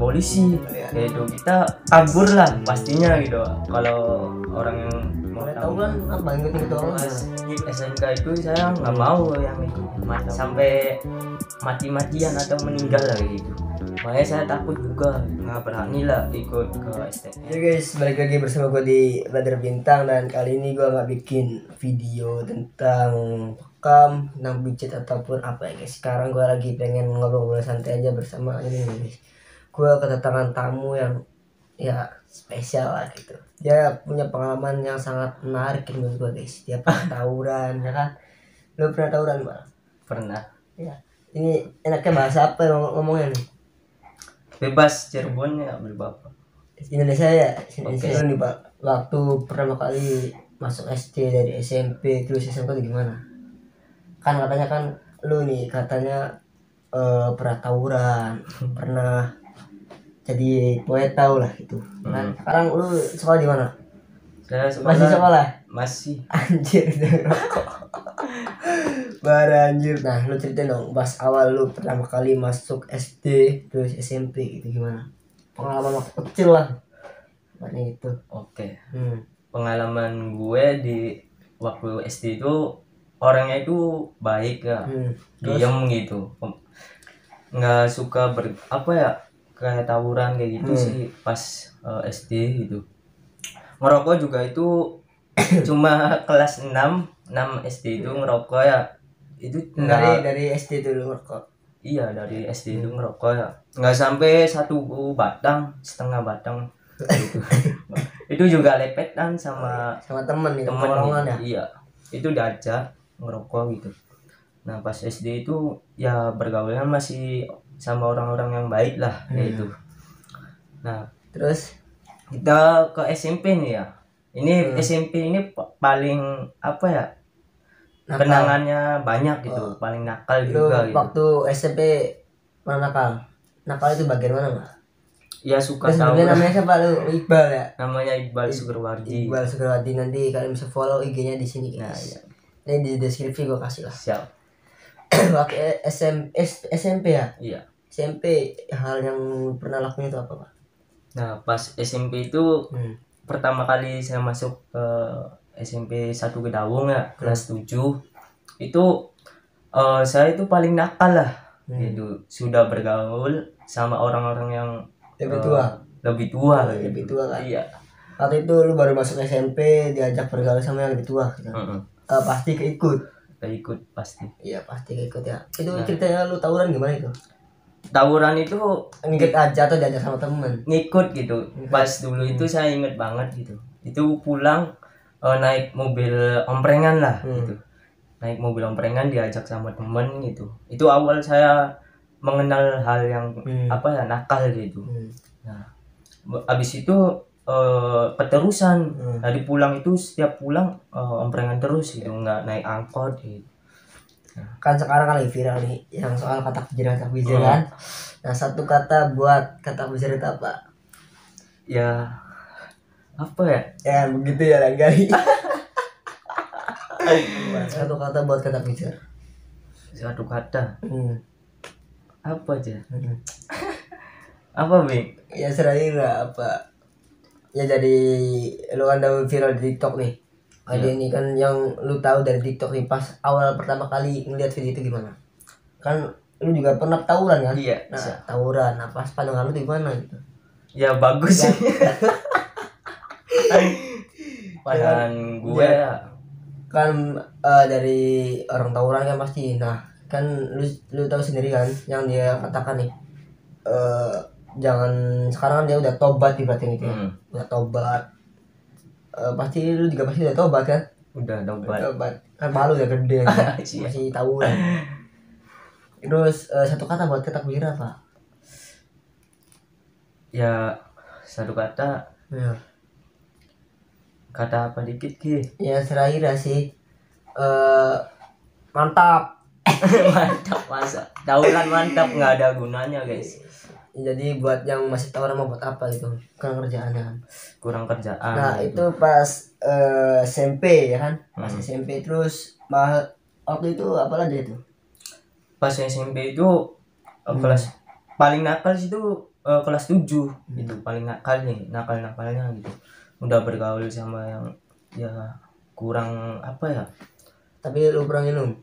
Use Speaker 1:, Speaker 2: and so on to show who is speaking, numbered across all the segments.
Speaker 1: polisi. Yaitu kita kabur lah pastinya gitu. Kalau orang yang mau
Speaker 2: Tahu kan apa ikut orang
Speaker 1: pas di SMK itu saya nggak mau yang itu sampai mati-matian atau meninggal lah gitu. Makanya saya takut juga, nggak berani lah ikut ke STM.
Speaker 2: Ya guys, balik lagi bersama gue di Radar Bintang. Dan kali ini gue nggak bikin video tentang rekam, tentang budget ataupun apa ya guys. Sekarang gue lagi pengen ngobrol-ngobrol santai aja bersama ini nih guys. Gue kedatangan tamu yang ya spesial lah gitu. Dia punya pengalaman yang sangat menarik menurut gue guys. Dia pernah tawuran ya kan. Lo pernah tawuran Bang?
Speaker 1: Pernah.
Speaker 2: Ya. Ini enaknya bahasa apa ngomongnya nih?
Speaker 1: Bebas Cirebon ya berbapak.
Speaker 2: Indonesia ya,
Speaker 1: Oke.
Speaker 2: nih Pak. Waktu pertama kali masuk SD dari SMP terus SMK itu gimana? Kan katanya kan lu nih katanya pernah tawuran, pernah jadi poet tahu lah gitu. Kan sekarang lu sekolah di mana?
Speaker 1: Saya
Speaker 2: Masih sekolah?
Speaker 1: Masih.
Speaker 2: Anjir, rokok. Bara anjir. Nah, lu ceritain dong, pas awal lu pertama kali masuk SD terus SMP gitu gimana? Pengalaman waktu kecil lah. Makanya itu.
Speaker 1: Oke.
Speaker 2: Hmm.
Speaker 1: Pengalaman gue di waktu SD itu orangnya itu baik ya, diem gitu, nggak suka kayak tawuran kayak gitu sih pas SD gitu. Ngerokok juga itu cuma kelas 6 SD itu ngerokok ya. Itu
Speaker 2: dari SD dulu ngerokok.
Speaker 1: Iya, dari SD itu ngerokok ya. Nggak sampai 1 batang, setengah batang gitu. Itu juga lepetan sama
Speaker 2: temen nih,
Speaker 1: temen
Speaker 2: tongkrongan ya.
Speaker 1: Iya, itu diajak ngerokok gitu. Nah pas SD itu ya bergaulnya masih sama orang-orang yang baik lah gitu. Nah
Speaker 2: Terus
Speaker 1: kita ke SMP nih ya. Ini SMP ini paling apa ya,
Speaker 2: nakal.
Speaker 1: kenangannya banyak gitu, paling nakal
Speaker 2: Lu
Speaker 1: juga gitu.
Speaker 2: waktu SMP mana nakal? Nakal itu bagian mana Mbak?
Speaker 1: Ya suka
Speaker 2: Terus
Speaker 1: tahu.
Speaker 2: sebenarnya namanya siapa lu? Iqbal ya?
Speaker 1: Namanya Iqbal Sugarwardi.
Speaker 2: Iqbal Sugarwadi, nanti kalian bisa follow IG-nya di sini guys.
Speaker 1: Nah, iya.
Speaker 2: Ini di deskripsi gue kasih lah.
Speaker 1: Siap.
Speaker 2: Waktu SMP ya?
Speaker 1: Iya.
Speaker 2: SMP hal yang pernah lakuin itu apa Pak?
Speaker 1: Nah pas SMP itu pertama kali saya masuk ke SMP 1 Gedawung ya, kelas 7 itu saya itu paling nakal lah gitu. Sudah bergaul sama orang-orang yang
Speaker 2: Lebih tua.
Speaker 1: lebih tua gitu.
Speaker 2: Lebih tua kan?
Speaker 1: Iya.
Speaker 2: Waktu itu lu baru masuk SMP diajak bergaul sama yang lebih tua gitu. Pasti keikut.
Speaker 1: Ikut pasti.
Speaker 2: Iya pasti keikut ya. Itu ceritanya lu tawuran gimana itu?
Speaker 1: Tawuran itu
Speaker 2: Ngikut aja atau diajak sama temen?
Speaker 1: ngikut gitu. Pas dulu itu saya inget banget gitu. Itu pulang naik mobil omprengan lah gitu. Naik mobil omprengan diajak sama temen gitu. Itu awal saya mengenal hal yang nakal gitu. Nah, abis itu keterusan dari pulang itu setiap pulang omprengan terus gitu, nggak naik angkot gitu.
Speaker 2: Kan sekarang kan lagi viral nih yang soal kata bujir kan. Nah, satu kata buat kata bujir itu apa?
Speaker 1: Ya apa ya?
Speaker 2: Ya begitu ya Langgali. Satu kata buat kata bujir.
Speaker 1: Satu kata. Apa aja? Apa Bing?
Speaker 2: Ya serahira apa? Ya jadi lu kan udah viral di TikTok nih. Ada ini kan yang lu tahu dari TikTok nih, pas awal pertama kali ngeliat video itu gimana? Kan lu juga pernah tawuran kan?
Speaker 1: Iya.
Speaker 2: Nah, tawuran. Nah, pas pandangan lu gimana gitu?
Speaker 1: Ya bagus sih. Pandangan gue ya.
Speaker 2: Kan dari orang tawuran kan pasti. Nah, kan lu tahu sendiri kan yang dia katakan nih. Jangan, sekarang kan dia udah tobat ibaratnya gitu ya. Udah tobat. Pasti lu juga pasti udah tobat kan?
Speaker 1: Udah tobat.
Speaker 2: Kan malu ya gede kan?
Speaker 1: Iya.
Speaker 2: Masih tawuran. Terus satu kata buat kata bujir apa?
Speaker 1: Ya satu kata.
Speaker 2: Ya.
Speaker 1: Kata apa dikit Ki?
Speaker 2: Ya serahira sih. Mantap.
Speaker 1: Mantap, masa tawuran mantap, nggak ada gunanya guys.
Speaker 2: Jadi buat yang masih tawuran mau buat apa gitu? Kurang kerjaan kan?
Speaker 1: Kurang kerjaan.
Speaker 2: Nah itu pas SMP ya kan? Pas SMP terus waktu itu apa lagi itu?
Speaker 1: Pas SMP itu kelas paling nakal sih itu kelas 7 itu paling nakal nih, nakalnya gitu. Udah bergaul sama yang ya kurang apa ya.
Speaker 2: Tapi lu pernah minum?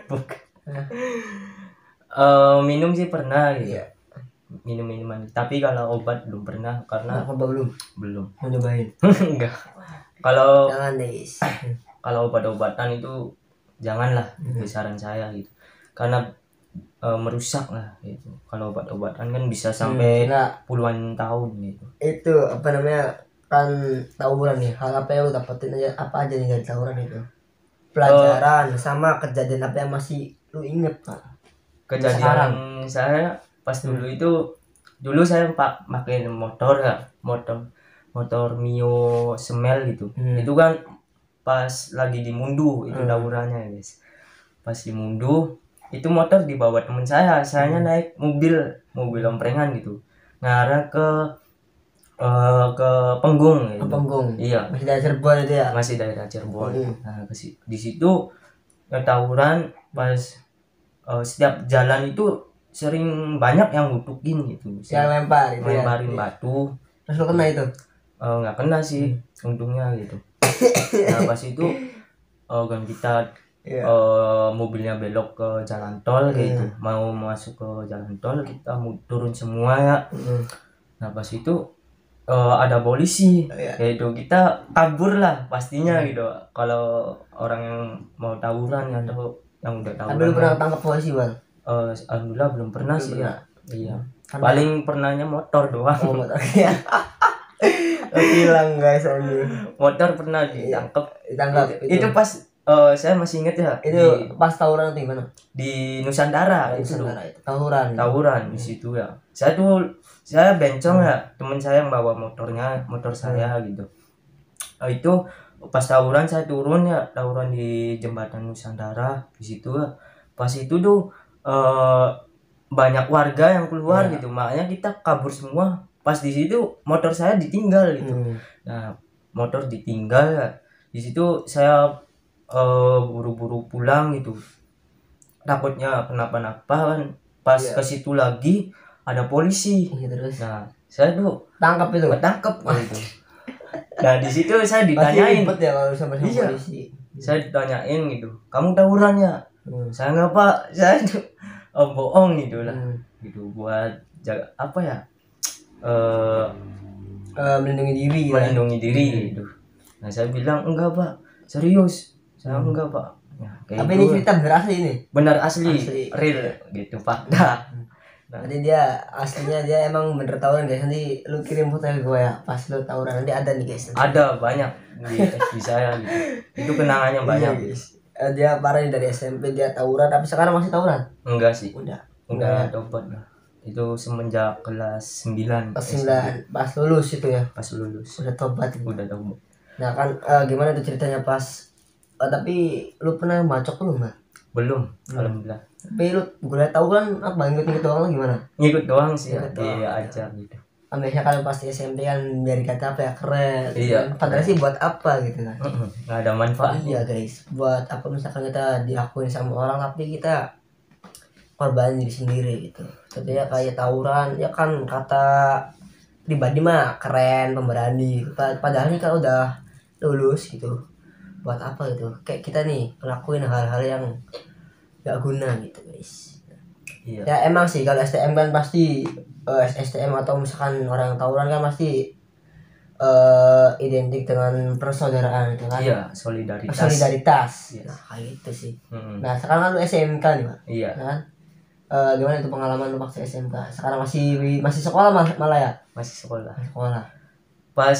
Speaker 1: Bukan.
Speaker 2: Hah?
Speaker 1: Minum sih pernah gitu.
Speaker 2: Iya.
Speaker 1: Minum minuman. Tapi kalau obat belum pernah karena
Speaker 2: Narkoba belum?
Speaker 1: belum.
Speaker 2: Mau nyobain?
Speaker 1: Enggak. Kalau
Speaker 2: Jangan deh guys.
Speaker 1: kalau obat-obatan itu janganlah, itu saran saya gitu. Karena merusak lah gitu. Kalau obat-obatan kan bisa sampai
Speaker 2: Enggak.
Speaker 1: puluhan tahun gitu.
Speaker 2: Itu apa namanya, kan tawuran nih, hal apa yang lu dapetin aja, apa aja nih dari tawuran itu? Pelajaran sama kejadian apa yang masih lu inget Pak?
Speaker 1: Kejadian saya pas dulu itu, dulu saya pakai motor ya, motor Mio Semel gitu. Itu kan pas lagi di Mundu itu tawurannya guys. Pas di Mundu itu motor dibawa temen sayanya naik mobil omprengan gitu, ngarah ke Penggung gitu.
Speaker 2: Penggung.
Speaker 1: Iya,
Speaker 2: Masih dari Cirebon itu ya?
Speaker 1: masih daerah Cirebon. Nah, di situ tawuran pas setiap jalan itu sering banyak yang ngutukin gitu.
Speaker 2: Yang lempar itu ya?
Speaker 1: Lemparin batu.
Speaker 2: Terus lu kena itu?
Speaker 1: Nggak kena sih, untungnya gitu. Nah pas itu kan kita mobilnya belok ke jalan tol gitu, mau masuk ke jalan tol, kita mau turun semua ya. Nah pas itu ada polisi, yaitu kita kabur lah pastinya gitu. Kalau orang yang mau tawuran atau yang udah tawuran.
Speaker 2: Tapi lu pernah tangkap polisi Bang?
Speaker 1: Alhamdulillah belum pernah sih ya. Iya.
Speaker 2: Karena...
Speaker 1: paling pernahnya motor doang.
Speaker 2: Oh, motor ya. Hilang guys anjing.
Speaker 1: Motor pernah ditangkap. Itu pas saya masih inget ya.
Speaker 2: Itu pas tawuran atau gimana?
Speaker 1: Di Nusantara.
Speaker 2: Nusantara itu. Tawuran
Speaker 1: di situ ya. Saya bencong ya, teman saya yang bawa motor saya gitu. Itu pas tawuran saya turun ya, tawuran di jembatan Nusantara di situ ya. Pas itu tuh banyak warga yang keluar gitu, makanya kita kabur semua. Pas di situ motor saya ditinggal gitu. Nah motor ditinggal ya, di situ saya buru-buru pulang gitu, takutnya kenapa-napa kan. Pas ke situ lagi ada polisi.
Speaker 2: Terus?
Speaker 1: Nah saya tuh
Speaker 2: tangkap itu.
Speaker 1: Gitu. Nah di situ saya ditanyain.
Speaker 2: Pasti ribet ya kalau sama polisi.
Speaker 1: Saya ditanyain gitu, kamu tawuran ya? Saya nggak Pak, saya tuh bohong gitu lah. Gitu buat jaga apa ya,
Speaker 2: melindungi diri
Speaker 1: gitu. Nah saya bilang enggak Pak, serius saya enggak Pak. Nah,
Speaker 2: tapi ini cerita benar asli
Speaker 1: real gitu fakta.
Speaker 2: Nanti dia aslinya dia emang bener tawuran guys, nanti lu kirim foto ke gue ya pas lu tawuran, nanti ada nih guys.
Speaker 1: Ada banyak di FB saya gitu. Itu kenangannya banyak guys.
Speaker 2: Dia parah nih, dari SMP dia tawuran, tapi sekarang masih tawuran?
Speaker 1: Enggak sih.
Speaker 2: Udah
Speaker 1: tobat lah. Itu semenjak kelas 9.
Speaker 2: Kelas 9 pas lulus itu ya?
Speaker 1: Pas lulus.
Speaker 2: Udah tobat. Nah kan gimana tuh ceritanya pas tapi lu pernah bacok belum Mbak?
Speaker 1: Belum, alhamdulillah.
Speaker 2: Tapi lu gue tahu kan apa, ngikut doang gimana?
Speaker 1: Ngikut doang sih, diajar gitu.
Speaker 2: Biasanya kan pasti SMP kan biar kata apa ya, keren.
Speaker 1: Iya.
Speaker 2: Padahal sih buat apa gitu kan?
Speaker 1: Nggak ada manfaat.
Speaker 2: Iya guys, buat apa misalkan kita diakuin sama orang tapi kita korban diri sendiri gitu. Tapi ya kayak tawuran ya kan, kata pribadi mah keren, pemberani. Padahal nih kalau udah lulus gitu, buat apa gitu? Kayak kita nih ngelakuin hal-hal yang gak guna gitu guys.
Speaker 1: Iya.
Speaker 2: Ya emang sih kalau STM kan pasti STM atau misalkan orang yang tawuran kan pasti identik dengan persaudaraan gitu kan.
Speaker 1: Iya, solidaritas.
Speaker 2: Yes. Nah kayak gitu sih. Nah sekarang kan lu SMK nih Pak.
Speaker 1: Iya.
Speaker 2: Nah, gimana itu pengalaman lu waktu SMK? Sekarang masih sekolah malah ya? Masih sekolah.
Speaker 1: Pas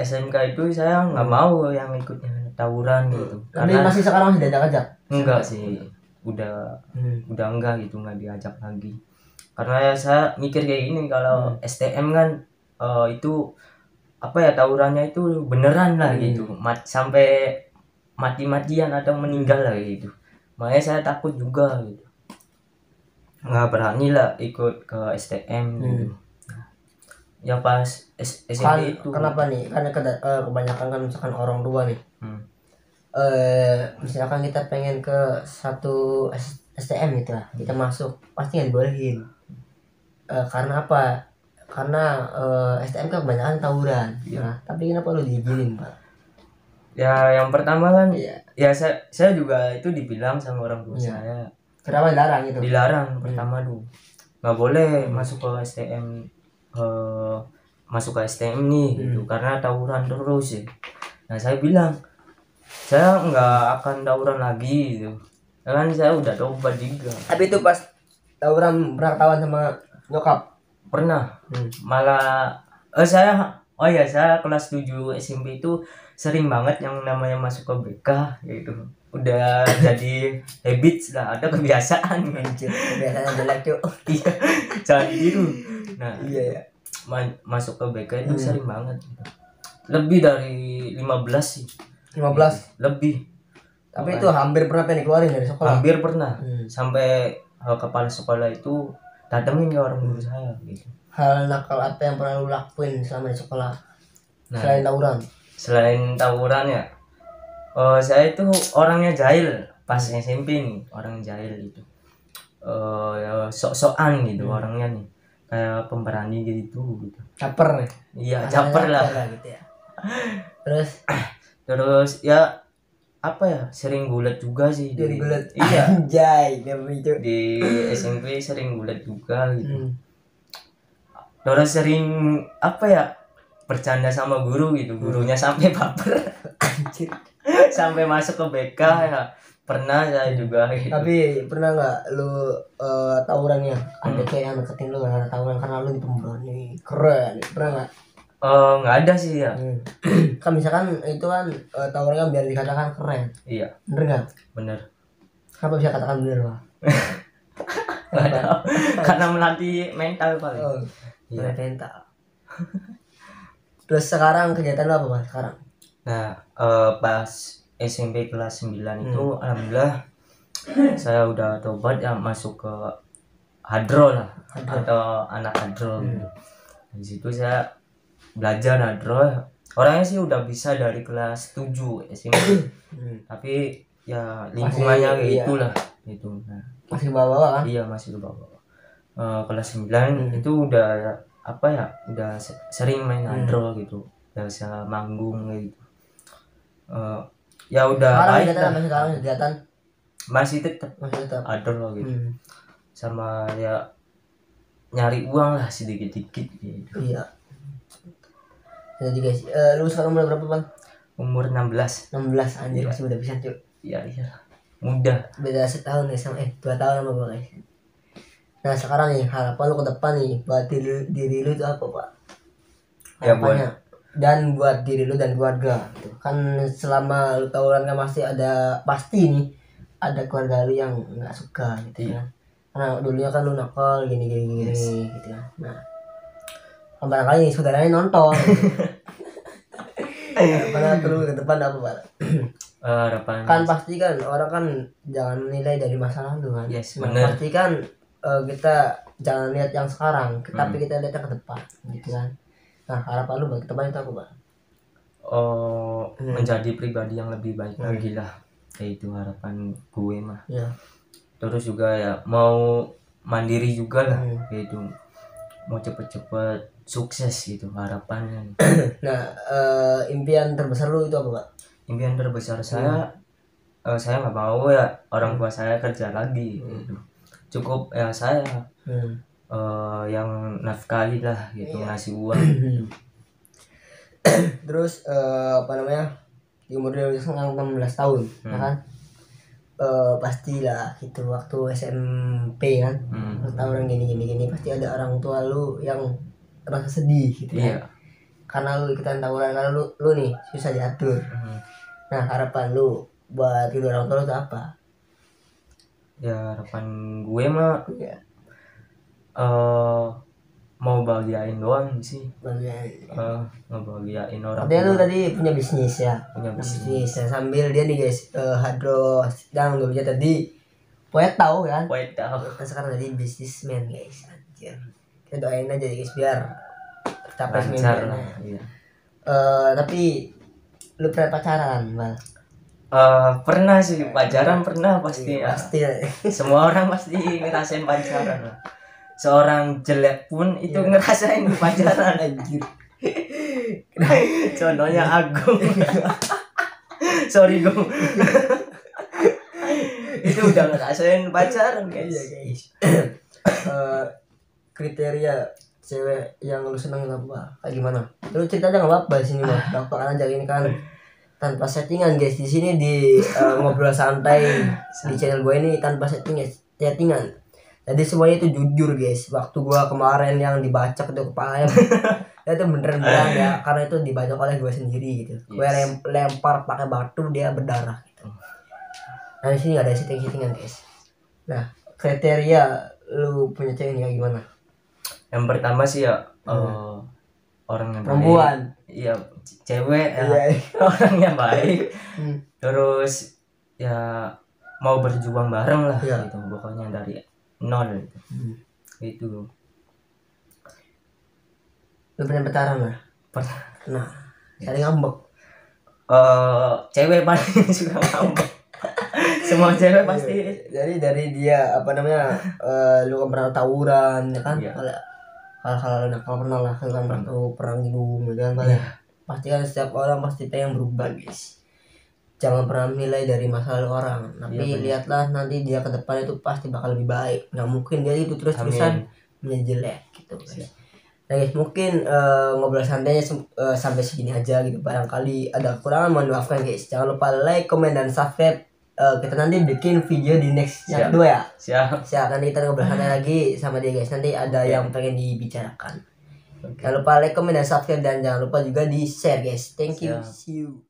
Speaker 1: SMK itu saya nggak mau yang ikutnya tawuran gitu.
Speaker 2: Tapi masih sekarang masih diajak-ajak?
Speaker 1: Enggak sih, udah enggak gitu, nggak diajak lagi. Karena ya saya mikir kayak gini, kalau STM kan itu apa ya, tawurannya itu beneran lah gitu, sampai mati-matian atau meninggal lah gitu. Makanya saya takut juga gitu, nggak berani lah ikut ke STM gitu. Ya pas SMP kan, itu
Speaker 2: kenapa nih, karena kebanyakan kan misalkan orang tua nih misalkan kita pengen ke satu STM gitu lah, kita masuk pasti nggak dibolehin. Karena apa? karena STM kan kebanyakan tawuran. Nah, tapi kenapa lu diizinin, Pak?
Speaker 1: Ya yang pertama kan
Speaker 2: Iya.
Speaker 1: ya saya juga itu dibilang sama orang tua
Speaker 2: Iya.
Speaker 1: saya
Speaker 2: Kenapa dilarang itu?
Speaker 1: dilarang pertama dulu nggak boleh masuk ke STM masuk ke STM nih gitu karena tawuran terus ya. Nah saya bilang saya nggak akan tawuran lagi gitu kan saya udah tobat juga.
Speaker 2: Tapi itu pas tawuran pernah ketahuan sama nyokap.
Speaker 1: Pernah malah saya saya kelas 7 SMP itu sering banget yang namanya masuk ke BK gitu udah jadi habits lah ada kebiasaan.
Speaker 2: Anjir, kebiasaan jelek, Cuk.
Speaker 1: Iya jangan ditiru. Nah
Speaker 2: Iya ya.
Speaker 1: masuk ke BK itu sering banget gitu. Lebih dari 15 sih
Speaker 2: 15.
Speaker 1: lebih
Speaker 2: Tapi itu hampir pernah pengen dikeluarin dari sekolah.
Speaker 1: hampir pernah sampai kepala sekolah itu datengin ke orang guru saya gitu.
Speaker 2: Hal nakal apa yang pernah lu lakuin selama di sekolah?
Speaker 1: Nah,
Speaker 2: Selain tawuran.
Speaker 1: selain tawuran ya saya itu orangnya jahil pas SMP nih orang jahil gitu ya sok-sokan gitu orangnya nih kayak pemberani gitu
Speaker 2: Caper nih.
Speaker 1: iya caper lah
Speaker 2: Gitu ya.
Speaker 1: terus ya apa ya sering gulat juga sih
Speaker 2: Jadi gulat.
Speaker 1: iya
Speaker 2: Anjay, itu.
Speaker 1: di SMP sering gulat juga gitu terus sering apa ya bercanda sama guru gitu gurunya sampai baper
Speaker 2: Anjir.
Speaker 1: sampai masuk ke BK ya pernah saya juga gitu.
Speaker 2: Tapi pernah nggak lu tawurannya ada kayak yang deketin lu karena tawuran karena lu di pemberani keren, pernah nggak?
Speaker 1: Nggak ada sih ya.
Speaker 2: Kan misalkan itu kan tawurannya biar dikatakan keren,
Speaker 1: Iya
Speaker 2: bener nggak?
Speaker 1: bener.
Speaker 2: Kenapa bisa katakan bener, Pak?
Speaker 1: Nggak tahu. Karena melatih mental paling.
Speaker 2: Oh,
Speaker 1: Iya.
Speaker 2: mental. Terus sekarang kegiatan lu apa, Pak? Sekarang?
Speaker 1: Nah pas SMP kelas 9 itu alhamdulillah saya udah tobat ya masuk ke hadro lah atau anak hadro gitu. Di situ saya belajar hadro orangnya sih udah bisa dari kelas 7 SMP tapi ya lingkungannya kayak
Speaker 2: iya.
Speaker 1: itulah gitu. Nah,
Speaker 2: Masih bawa-bawa kan?
Speaker 1: iya masih di bawah kelas 9 itu udah apa ya udah sering main hadro gitu biasa manggung kayak gitu. Ya udah
Speaker 2: Sekarang
Speaker 1: baik
Speaker 2: kegiatan
Speaker 1: lah.
Speaker 2: apa sekarang kegiatan?
Speaker 1: Masih tetap
Speaker 2: Masih tetap.
Speaker 1: hadro gitu sama ya nyari uang lah sedikit-dikit gitu.
Speaker 2: Iya. Jadi guys, lu sekarang umur berapa, Bang?
Speaker 1: Umur 16
Speaker 2: 16 anjir, masih muda pisan, Cuk.
Speaker 1: iya mudah.
Speaker 2: Beda setahun nih sama 2 tahun sama gua, guys. Nah, sekarang nih harapan lu ke depan nih buat diri lu itu apa, Pak?
Speaker 1: Ya,
Speaker 2: Harapannya dan buat diri lu dan keluarga gitu. Kan selama lu tawuran kan pasti nih ada keluarga lu yang nggak suka gitu kan. Karena dulunya kan lu nakal gini gitu kan. Nah, barangkali nih saudaranya nonton. Harapan lu ke depan apa, Pak?
Speaker 1: Harapan
Speaker 2: Kan pasti kan orang kan jangan nilai dari masa lalu kan.
Speaker 1: Yes,
Speaker 2: Nah,
Speaker 1: bener.
Speaker 2: pasti kan kita jangan lihat yang sekarang, tapi kita lihat yang ke depan gitu kan. Nah, harapan lu buat ke depan itu apa, Pak?
Speaker 1: menjadi pribadi yang lebih baik lagi lah kayak itu harapan gue mah.
Speaker 2: Ya.
Speaker 1: Terus juga ya mau mandiri juga lah kayak itu mau cepet-cepet sukses gitu harapannya.
Speaker 2: Nah, impian terbesar lu itu apa, Pak?
Speaker 1: Impian terbesar saya nggak mau ya orang tua saya kerja lagi gitu. Cukup ya saya yang nafkahi lah gitu ngasih uang.
Speaker 2: Terus apa namanya, di umur dia sekarang 16 tahun ya kan, pastilah itu waktu SMP kan, tawuran gini pasti ada orang tua lu yang merasa sedih gitu
Speaker 1: Iya.
Speaker 2: kan, karena lu ikutan tawuran, karena lu nih susah diatur. Nah, harapan lu buat kedua orang tua lu itu apa?
Speaker 1: Ya harapan gue mah
Speaker 2: Ya,
Speaker 1: mau bahagiain doang sih.
Speaker 2: bagian.
Speaker 1: Ngebahagiain orang
Speaker 2: Dia lu
Speaker 1: tua.
Speaker 2: tadi punya bisnis ya,
Speaker 1: Punya bisnis.
Speaker 2: ya, sambil dia nih guys, hadro sedang dulunya tadi poet tahu kan.
Speaker 1: Wait, tahu.
Speaker 2: Kan sekarang jadi businessman guys, anjir. Kita doain aja guys biar tercapai
Speaker 1: Lancar
Speaker 2: mimpinya.
Speaker 1: lah. Iya.
Speaker 2: Tapi lu pernah pacaran, Bang?
Speaker 1: Pernah sih pacaran pernah pasti ya.
Speaker 2: Pasti.
Speaker 1: Semua orang pasti ngerasain pacaran lah. seorang jelek pun itu
Speaker 2: Iya.
Speaker 1: ngerasain pacaran.
Speaker 2: Anjir.
Speaker 1: Contohnya Agung. Sorry Gung. Itu udah ngerasain pacaran guys.
Speaker 2: Iya guys. Kriteria cewek yang lu seneng apa? Kayak gimana? Lu cerita aja nggak apa-apa di sini mah. Gampang aja ini kan tanpa settingan guys. Di sini di ngobrol santai di channel gue ini tanpa settingan. Jadi semuanya itu jujur guys. Waktu gua kemarin yang dibacok itu kepalanya itu beneran ya, karena itu dibacok oleh gue sendiri gitu. Gue
Speaker 1: Yes.
Speaker 2: lempar pakai batu, dia berdarah gitu. Nah di sini gak ada settingan guys. Nah kriteria lu punya cewek ini kayak gimana?
Speaker 1: Yang pertama sih ya orang yang baik.
Speaker 2: Perempuan.
Speaker 1: Iya, cewek ya.
Speaker 2: Iya.
Speaker 1: Orang yang baik.
Speaker 2: Hmm.
Speaker 1: Terus ya mau berjuang bareng lah
Speaker 2: Iya.
Speaker 1: gitu. Pokoknya dari nol gitu.
Speaker 2: Hmm.
Speaker 1: Gitu.
Speaker 2: Lu pernah pacaran lah?
Speaker 1: Per-
Speaker 2: Nah saling ngambek.
Speaker 1: Cewek paling suka ngambek. Semua cewek pasti.
Speaker 2: Jadi dari dia apa namanya lu kan pernah tawuran ya kan?
Speaker 1: Iya.
Speaker 2: Hal-hal nakal pernah lah kan perang hidung ya kan?
Speaker 1: Iya.
Speaker 2: Pasti kan setiap orang pasti pengen berubah guys. Jangan pernah menilai dari masa lalu orang, tapi
Speaker 1: Iya, benar.
Speaker 2: lihatlah nanti dia ke depan itu pasti bakal lebih baik. Nggak mungkin dia itu terus-terusan menjadi jelek gitu guys. Nah guys, mungkin ngobrol santainya sampai segini aja gitu. Barangkali ada kekurangan mohon maafkan guys. Jangan lupa like, comment, dan subscribe. Kita nanti bikin video di next yang
Speaker 1: Siap.
Speaker 2: kedua ya.
Speaker 1: Siap.
Speaker 2: Siap, nanti kita ngobrol santai lagi sama dia guys. Nanti ada yang pengen dibicarakan. Jangan lupa like, comment, dan subscribe, dan jangan lupa juga di share guys. Thank you.
Speaker 1: Siap.
Speaker 2: See you.